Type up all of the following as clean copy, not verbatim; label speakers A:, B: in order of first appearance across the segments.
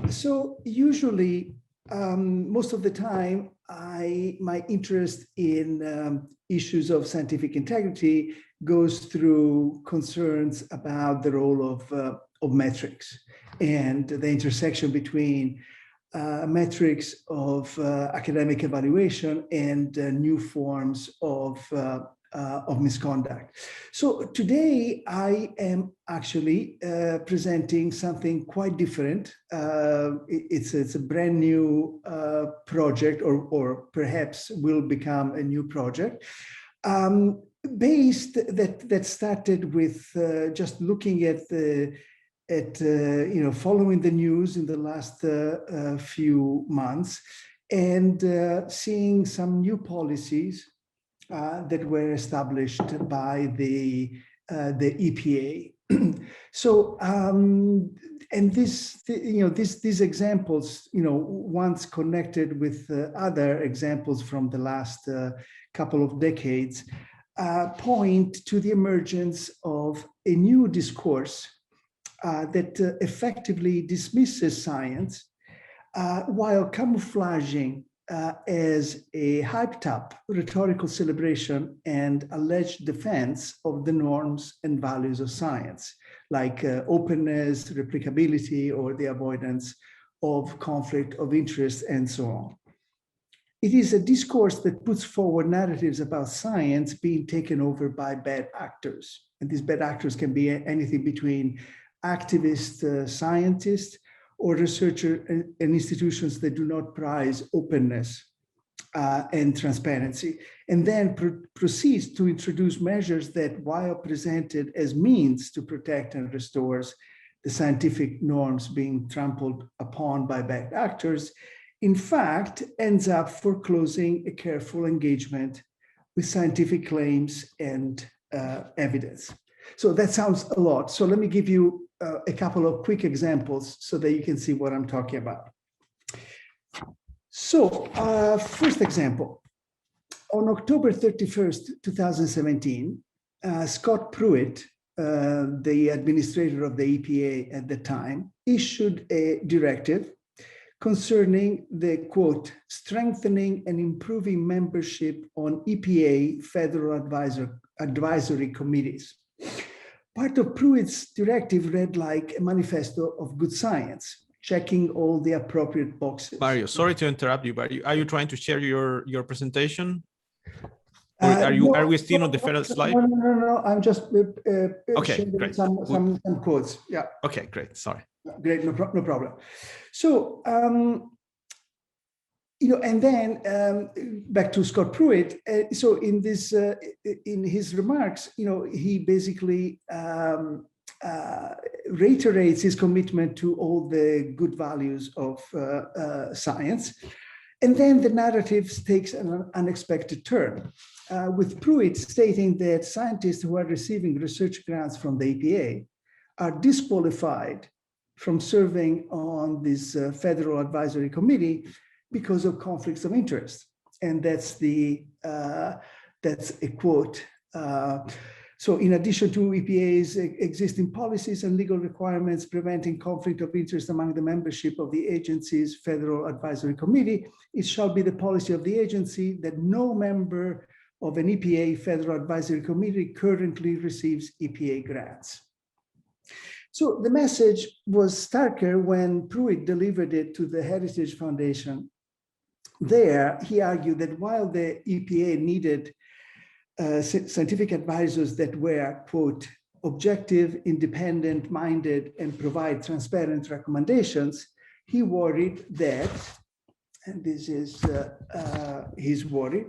A: So usually, most of the time, my interest in issues of scientific integrity goes through concerns about the role of metrics and the intersection between metrics of academic evaluation and new forms of misconduct. So today I am actually presenting something quite different. It's a brand new project, or perhaps will become a new project, based that started with just looking at following the news in the last few months and seeing some new policies that were established by the EPA. So, and these examples, once connected with other examples from the last couple of decades, point to the emergence of a new discourse that effectively dismisses science while camouflaging as a hyped-up rhetorical celebration and alleged defense of the norms and values of science, like openness, replicability, or the avoidance of conflict of interest, and so on. It is a discourse that puts forward narratives about science being taken over by bad actors. And these bad actors can be anything between activist scientists or researchers and institutions that do not prize openness and transparency, and then proceeds to introduce measures that, while presented as means to protect and restore the scientific norms being trampled upon by bad actors, in fact ends up foreclosing a careful engagement with scientific claims and evidence. So that sounds a lot. So let me give you a couple of quick examples so that you can see what I'm talking about. So first example, on October 31st, 2017, Scott Pruitt, the administrator of the EPA at the time, issued a directive concerning the, quote, strengthening and improving membership on EPA federal advisory committees. Part of Pruitt's directive read like a manifesto of good science, checking all the appropriate boxes.
B: Mario, sorry to interrupt you, but are you trying to share your presentation? Or are we still on the federal slide?
A: No. I'm just
B: okay,
A: sharing
B: great.
A: some quotes. Yeah.
B: Okay, great. Sorry.
A: Great, no problem. So, and then back to Scott Pruitt. So in this, in his remarks, he basically reiterates his commitment to all the good values of science. And then the narrative takes an unexpected turn, with Pruitt stating that scientists who are receiving research grants from the EPA are disqualified from serving on this federal advisory committee because of conflicts of interest. And that's a quote. So in addition to EPA's existing policies and legal requirements preventing conflict of interest among the membership of the agency's federal advisory committee, it shall be the policy of the agency that no member of an EPA federal advisory committee currently receives EPA grants. So the message was starker when Pruitt delivered it to the Heritage Foundation. There, he argued that while the EPA needed scientific advisors that were, quote, objective, independent-minded, and provide transparent recommendations, he worried that, and this is his worry,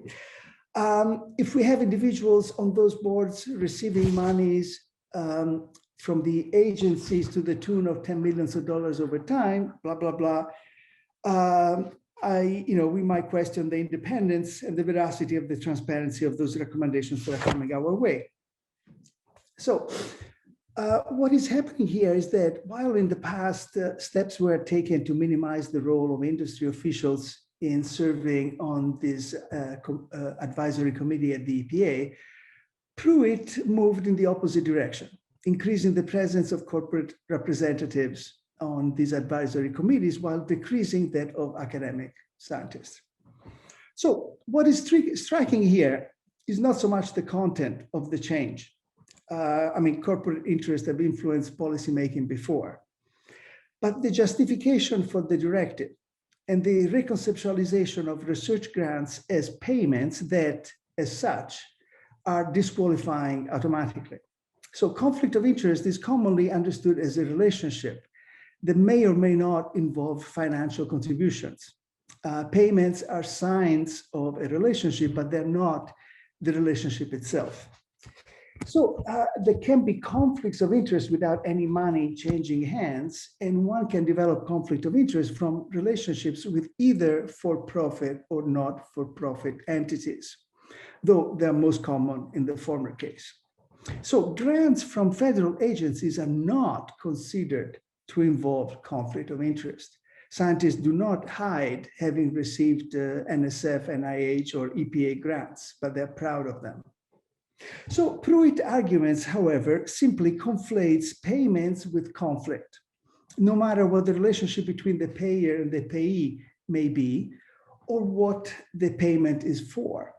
A: if we have individuals on those boards receiving monies from the agencies to the tune of $10 million over time, blah, blah, blah, we might question the independence and the veracity of the transparency of those recommendations that are coming our way. So what is happening here is that while in the past steps were taken to minimize the role of industry officials in serving on this advisory committee at the EPA, Pruitt moved in the opposite direction, increasing the presence of corporate representatives on these advisory committees while decreasing that of academic scientists. So what is striking here is not so much the content of the change. Corporate interests have influenced policymaking before, but the justification for the directive and the reconceptualization of research grants as payments that, as such, are disqualifying automatically. So conflict of interest is commonly understood as a relationship that may or may not involve financial contributions. Payments are signs of a relationship, but they're not the relationship itself. So there can be conflicts of interest without any money changing hands, and one can develop conflict of interest from relationships with either for-profit or not-for-profit entities, though they're most common in the former case. So grants from federal agencies are not considered to involve conflict of interest. Scientists do not hide having received NSF, NIH, or EPA grants, but they're proud of them. So Pruitt arguments, however, simply conflates payments with conflict, no matter what the relationship between the payer and the payee may be, or what the payment is for.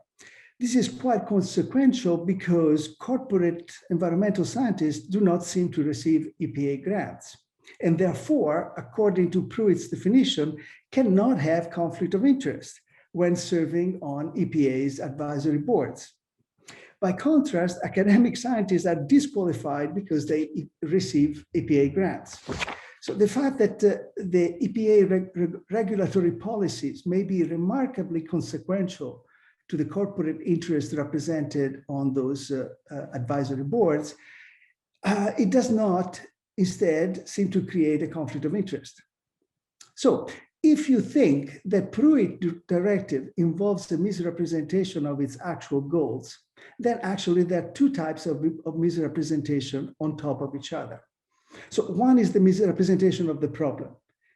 A: This is quite consequential because corporate environmental scientists do not seem to receive EPA grants, and therefore, according to Pruitt's definition, cannot have conflict of interest when serving on EPA's advisory boards. By contrast, academic scientists are disqualified because they receive EPA grants. So the fact that the EPA regulatory policies may be remarkably consequential to the corporate interest represented on those advisory boards, it does not instead seem to create a conflict of interest. So if you think that Pruitt directive involves a misrepresentation of its actual goals, then actually there are two types of misrepresentation on top of each other. So one is the misrepresentation of the problem.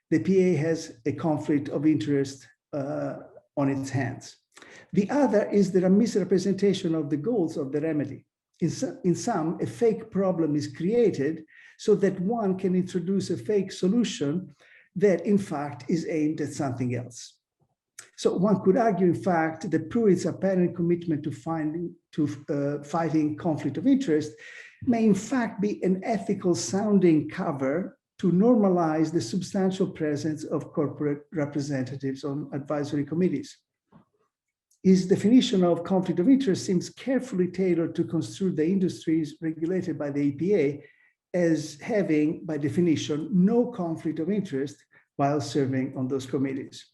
A: The PA has a conflict of interest on its hands. The other is the misrepresentation of the goals of the remedy. In some, a fake problem is created so that one can introduce a fake solution that in fact is aimed at something else. So one could argue, in fact, that Pruitt's apparent commitment to fighting conflict of interest may in fact be an ethical sounding cover to normalize the substantial presence of corporate representatives on advisory committees. His definition of conflict of interest seems carefully tailored to construe the industries regulated by the EPA as having, by definition, no conflict of interest while serving on those committees.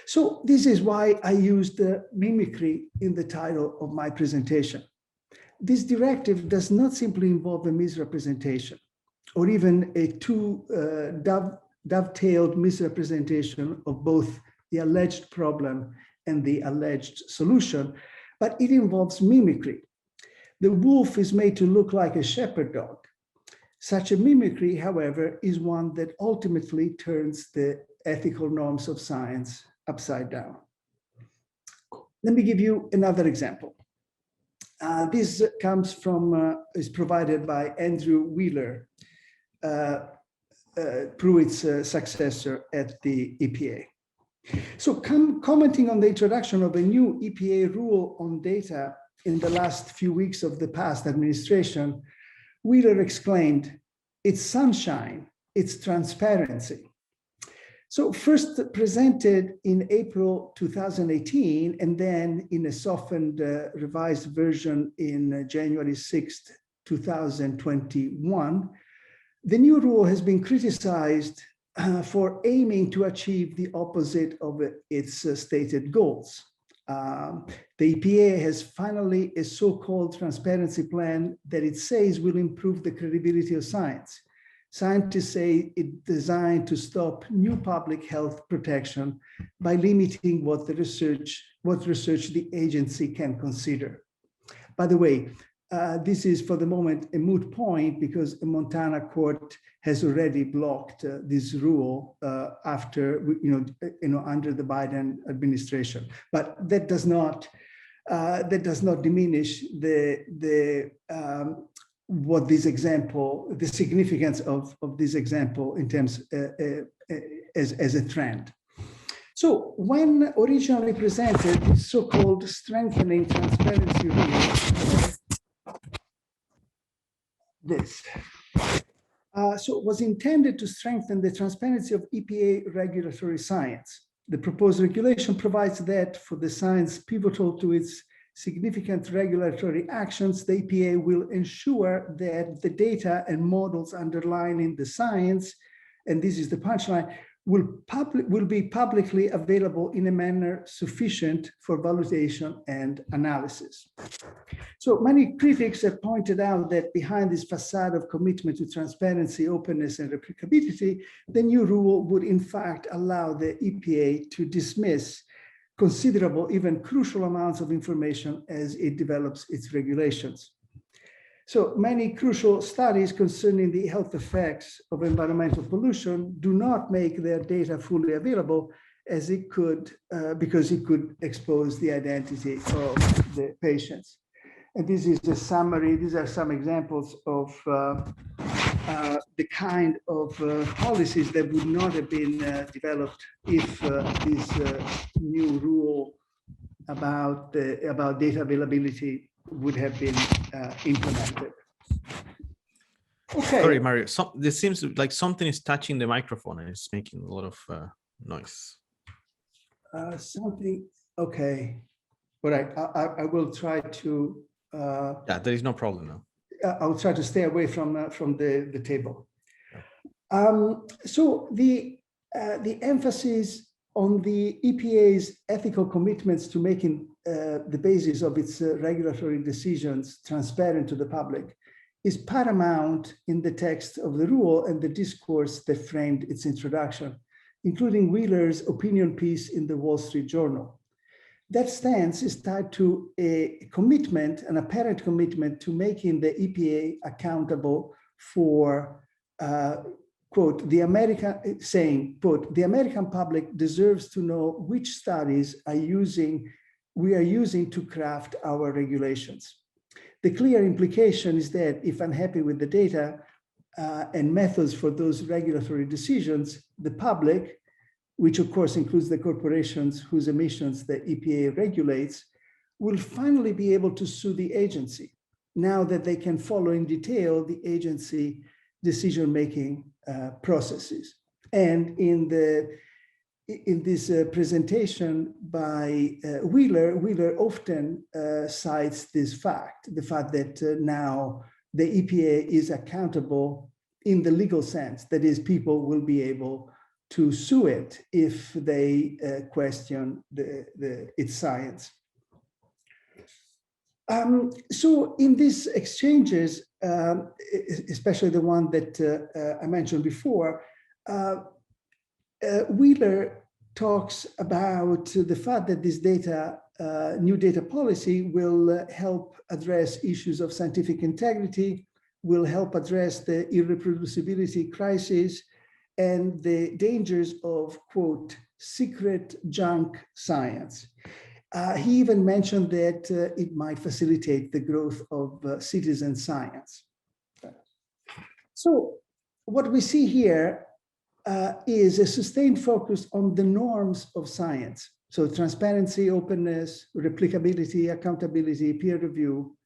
A: So this is why I used mimicry in the title of my presentation. This directive does not simply involve a misrepresentation or even a dovetailed misrepresentation of both the alleged problem and the alleged solution, but it involves mimicry. The wolf is made to look like a shepherd dog. Such a mimicry, however, is one that ultimately turns the ethical norms of science upside down. Let me give you another example. This comes from, is provided by Andrew Wheeler, Pruitt's successor at the EPA. So commenting on the introduction of a new EPA rule on data in the last few weeks of the past administration, Wheeler exclaimed, "It's sunshine, it's transparency." So first presented in April 2018, and then in a softened, revised version in January 6th, 2021, the new rule has been criticized for aiming to achieve the opposite of its stated goals. The EPA has finally a so-called transparency plan that it says will improve the credibility of science. Scientists say it's designed to stop new public health protection by limiting what research the agency can consider. By the way, this is for the moment a moot point because a Montana court has already blocked this rule after, under the Biden administration. But that does not diminish what this example, the significance of this example in terms as a trend. So when originally presented, this so-called strengthening transparency rule, this. So it was intended to strengthen the transparency of EPA regulatory science. The proposed regulation provides that for the science pivotal to its significant regulatory actions, the EPA will ensure that the data and models underlying the science, and this is the punchline, will be publicly available in a manner sufficient for validation and analysis. So many critics have pointed out that behind this facade of commitment to transparency, openness, and replicability, the new rule would in fact allow the EPA to dismiss considerable, even crucial amounts of information as it develops its regulations. So many crucial studies concerning the health effects of environmental pollution do not make their data fully available as it could, because it could expose the identity of the patients. And this is a summary. These are some examples of the kind of policies that would not have been developed if this new rule about data availability would have been implemented. Okay.
B: Sorry, Mario. This seems like something is touching the microphone and it's making a lot of noise.
A: Something. Okay. All right. I will try to.
B: Yeah, there is no problem now.
A: I'll try to stay away from the table. So the emphasis on the EPA's ethical commitments to making the basis of its regulatory decisions transparent to the public is paramount in the text of the rule and the discourse that framed its introduction, including Wheeler's opinion piece in the Wall Street Journal. That stance is tied to a commitment, an apparent commitment to making the EPA accountable for, quote, the American public deserves to know which studies we are using to craft our regulations. The clear implication is that if unhappy with the data and methods for those regulatory decisions, the public, which of course includes the corporations whose emissions the EPA regulates, will finally be able to sue the agency now that they can follow in detail the agency decision-making processes. And in this presentation by Wheeler often cites this fact, the fact that now the EPA is accountable in the legal sense, that is, people will be able to sue it if they question its science. So in these exchanges, especially the one that I mentioned before, Wheeler talks about the fact that this new data policy will help address issues of scientific integrity, will help address the irreproducibility crisis, and the dangers of, quote, secret junk science. He even mentioned that it might facilitate the growth of citizen science. So what we see here is a sustained focus on the norms of science. So transparency, openness, replicability, accountability, peer review,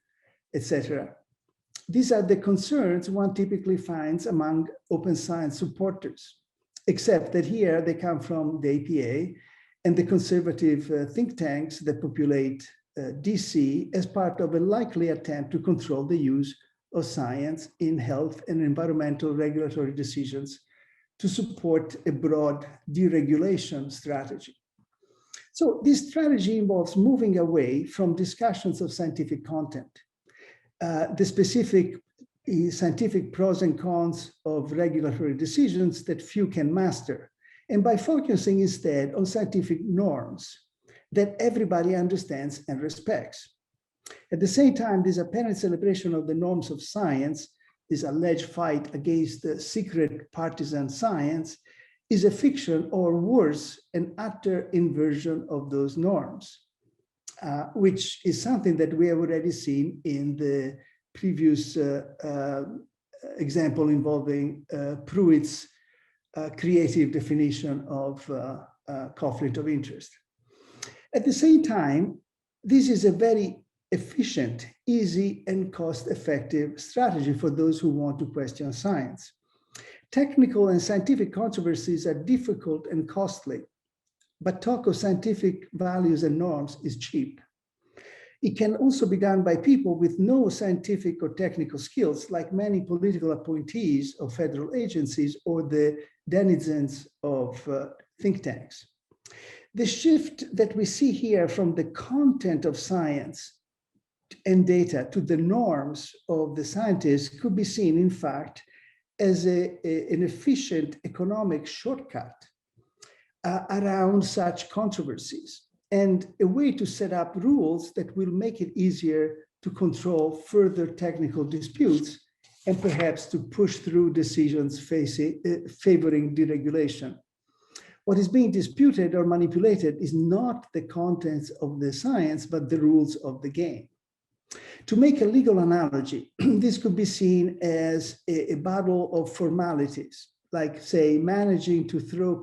A: etc. These are the concerns one typically finds among open science supporters, except that here they come from the EPA and the conservative think tanks that populate DC as part of a likely attempt to control the use of science in health and environmental regulatory decisions to support a broad deregulation strategy. So this strategy involves moving away from discussions of scientific content, the specific scientific pros and cons of regulatory decisions that few can master, and by focusing instead on scientific norms that everybody understands and respects. At the same time, this apparent celebration of the norms of science, this alleged fight against secret partisan science, is a fiction, or worse, an utter inversion of those norms, which is something that we have already seen in the previous example involving Pruitt's creative definition of conflict of interest. At the same time, this is a very efficient, easy, and cost-effective strategy for those who want to question science. Technical and scientific controversies are difficult and costly, but talk of scientific values and norms is cheap. It can also be done by people with no scientific or technical skills, like many political appointees of federal agencies or the denizens of think tanks. The shift that we see here from the content of science and data to the norms of the scientists could be seen, in fact, as an efficient economic shortcut around such controversies, and a way to set up rules that will make it easier to control further technical disputes and perhaps to push through decisions favoring deregulation. What is being disputed or manipulated is not the contents of the science, but the rules of the game. To make a legal analogy, this could be seen as a battle of formalities, like, say, managing to throw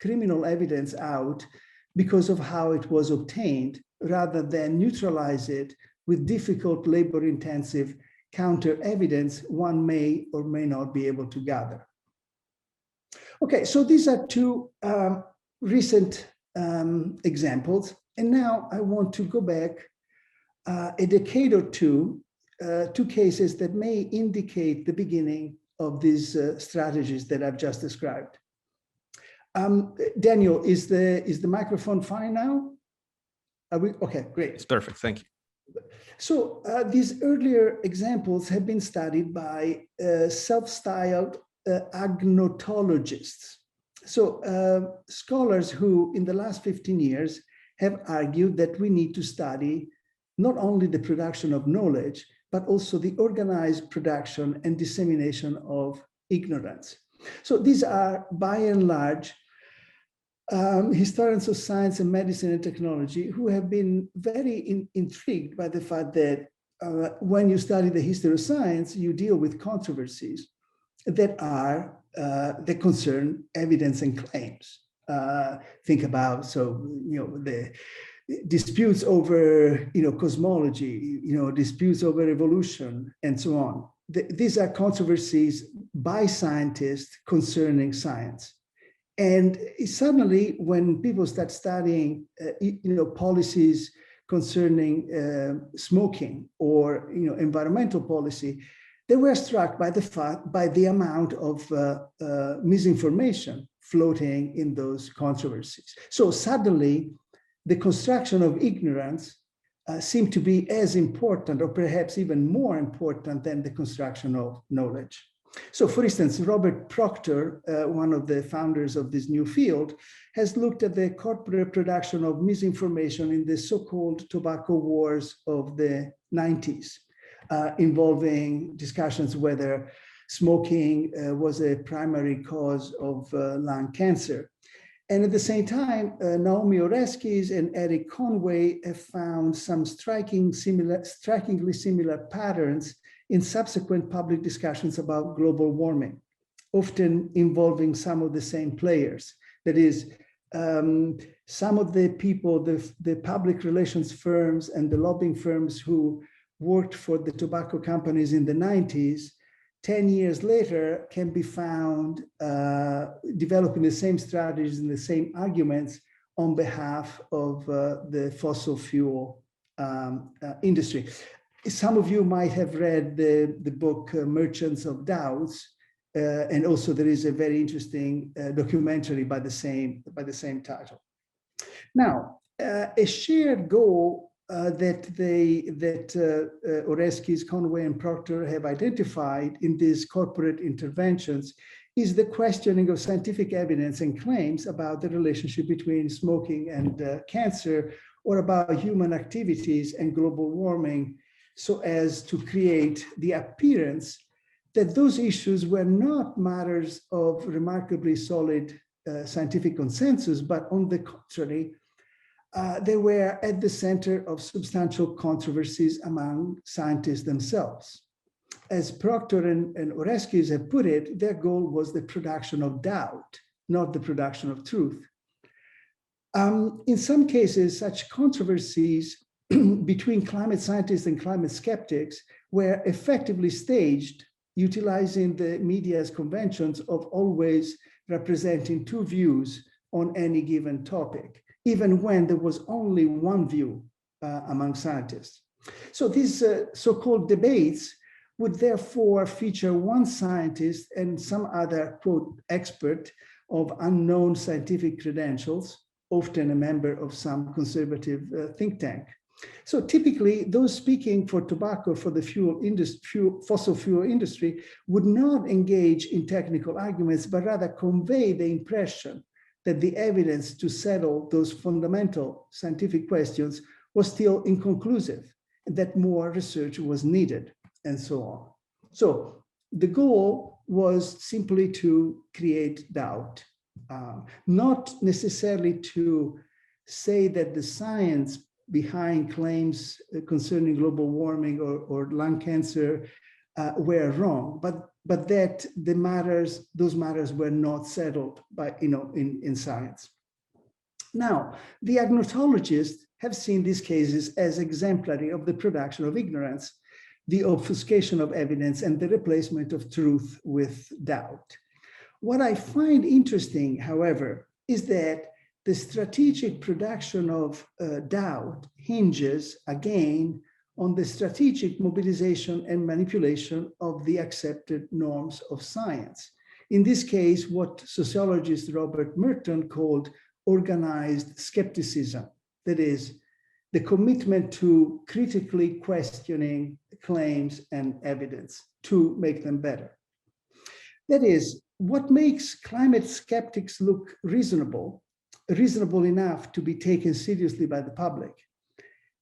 A: criminal evidence out because of how it was obtained, rather than neutralize it with difficult, labor-intensive counter evidence one may or may not be able to gather. Okay, so these are two recent examples. And now I want to go back a decade or two to cases that may indicate the beginning of these strategies that I've just described. Daniel, is the microphone fine now? Are we? Okay, great.
B: It's perfect, thank you.
A: So these earlier examples have been studied by self-styled agnotologists. So scholars who in the last 15 years have argued that we need to study not only the production of knowledge, but also the organized production and dissemination of ignorance. So these are, by and large, historians of science and medicine and technology who have been very intrigued by the fact that when you study the history of science, you deal with controversies that concern evidence and claims. Think about, the disputes over, cosmology, disputes over evolution, and so on. These are controversies by scientists concerning science. And suddenly, when people start studying, policies concerning smoking or, environmental policy, they were struck by the amount of misinformation floating in those controversies. So suddenly, the construction of ignorance seemed to be as important, or perhaps even more important, than the construction of knowledge. So, for instance, Robert Proctor, one of the founders of this new field, has looked at the corporate production of misinformation in the so-called tobacco wars of the 90s, involving discussions whether smoking was a primary cause of lung cancer. And at the same time, Naomi Oreskes and Eric Conway have found some strikingly similar patterns in subsequent public discussions about global warming, often involving some of the same players. That is, some of the people, the public relations firms and the lobbying firms who worked for the tobacco companies in the 90s, 10 years later can be found developing the same strategies and the same arguments on behalf of the fossil fuel industry. Some of you might have read the book Merchants of Doubts, and also there is a very interesting documentary by the same title. Now, a shared goal that Oreskes, Conway, and Proctor have identified in these corporate interventions is the questioning of scientific evidence and claims about the relationship between smoking and cancer, or about human activities and global warming, so as to create the appearance that those issues were not matters of remarkably solid scientific consensus, but on the contrary, they were at the center of substantial controversies among scientists themselves. As Proctor and Oreskes have put it, their goal was the production of doubt, not the production of truth. In some cases, such controversies between climate scientists and climate skeptics were effectively staged, utilizing the media's conventions of always representing two views on any given topic, even when there was only one view among scientists. So these so-called debates would therefore feature one scientist and some other, quote, expert of unknown scientific credentials, often a member of some conservative think tank. So typically, those speaking for tobacco for the fossil fuel industry would not engage in technical arguments, but rather convey the impression that the evidence to settle those fundamental scientific questions was still inconclusive, and that more research was needed, and so on. So the goal was simply to create doubt, not necessarily to say that the science behind claims concerning global warming or lung cancer were wrong, but that those matters were not settled by, in science. Now, the agnotologists have seen these cases as exemplary of the production of ignorance, the obfuscation of evidence, and the replacement of truth with doubt. What I find interesting, however, is that the strategic production of doubt hinges, again, on the strategic mobilization and manipulation of the accepted norms of science. In this case, what sociologist Robert Merton called organized skepticism, that is, the commitment to critically questioning claims and evidence to make them better. That is, what makes climate skeptics look reasonable enough to be taken seriously by the public?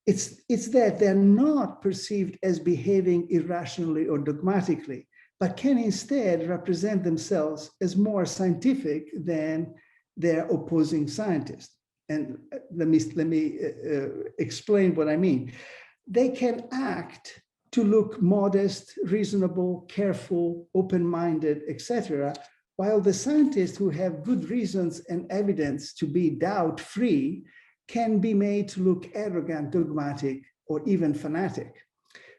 A: It's that they're not perceived as behaving irrationally or dogmatically, but can instead represent themselves as more scientific than their opposing scientists. And let me explain what I mean. They can act to look modest, reasonable, careful, open-minded, etc., while the scientists who have good reasons and evidence to be doubt-free can be made to look arrogant, dogmatic, or even fanatic.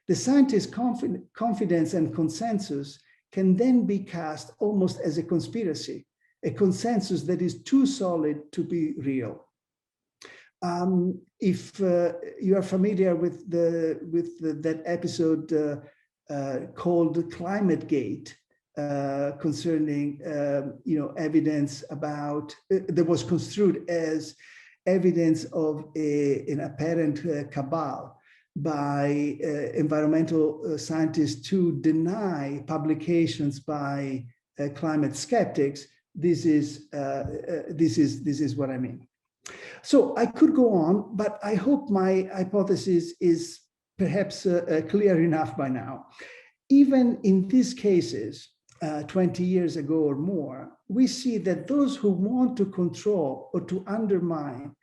A: The scientist's confidence and consensus can then be cast almost as a conspiracy, a consensus that is too solid to be real. If you are familiar with that episode called ClimateGate, concerning evidence about that was construed as evidence of an apparent cabal by environmental scientists to deny publications by climate skeptics, this is what I mean. So I could go on, but I hope my hypothesis is perhaps clear enough by now. Even in these cases, 20 years ago or more, we see that those who want to control or to undermine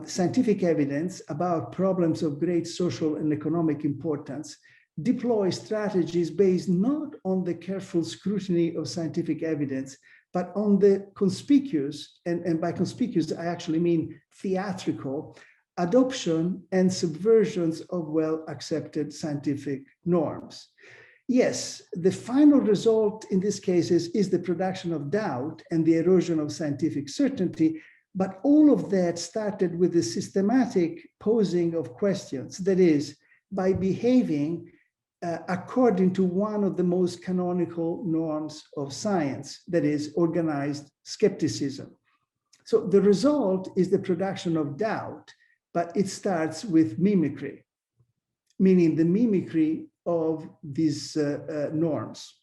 A: scientific evidence about problems of great social and economic importance deploy strategies based not on the careful scrutiny of scientific evidence, but on the conspicuous, and by conspicuous, I actually mean theatrical, adoption and subversions of well-accepted scientific norms. Yes, the final result in these cases is the production of doubt and the erosion of scientific certainty, but all of that started with the systematic posing of questions, that is, by behaving according to one of the most canonical norms of science, that is, organized skepticism. So the result is the production of doubt, but it starts with mimicry, meaning the mimicry of these norms.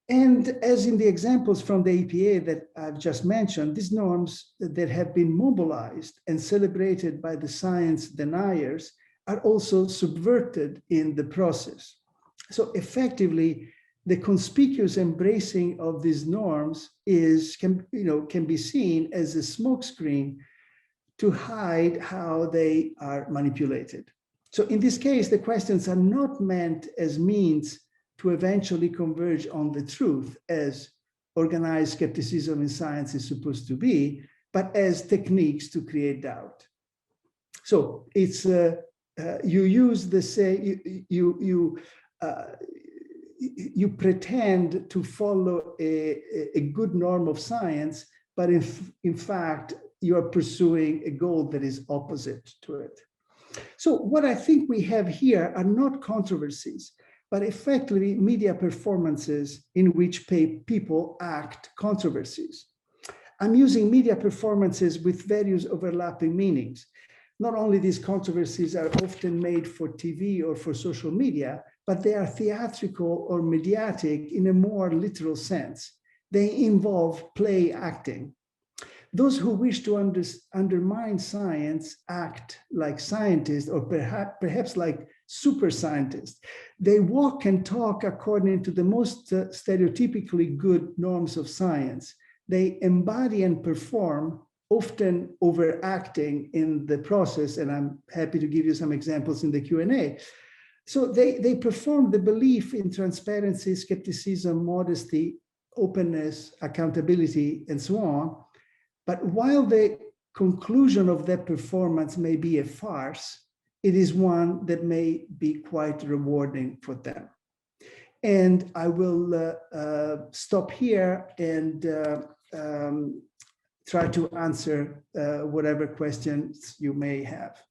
A: And as in the examples from the EPA that I've just mentioned, these norms that have been mobilized and celebrated by the science deniers are also subverted in the process. So effectively, the conspicuous embracing of these norms can be seen as a smokescreen to hide how they are manipulated. So in this case, the questions are not meant as means to eventually converge on the truth, as organized skepticism in science is supposed to be, but as techniques to create doubt. So it's you use the say you pretend to follow a good norm of science, but in fact you are pursuing a goal that is opposite to it. So what I think we have here are not controversies, but effectively media performances in which people act controversies. I'm using media performances with various overlapping meanings. Not only these controversies are often made for TV or for social media, but they are theatrical or mediatic in a more literal sense. They involve play acting. Those who wish to undermine science act like scientists, or perhaps like super scientists. They walk and talk according to the most stereotypically good norms of science. They embody and perform, often overacting in the process, and I'm happy to give you some examples in the Q&A. So they perform the belief in transparency, skepticism, modesty, openness, accountability, and so on. But while the conclusion of that performance may be a farce, it is one that may be quite rewarding for them. And I will stop here and try to answer whatever questions you may have.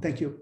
A: Thank you.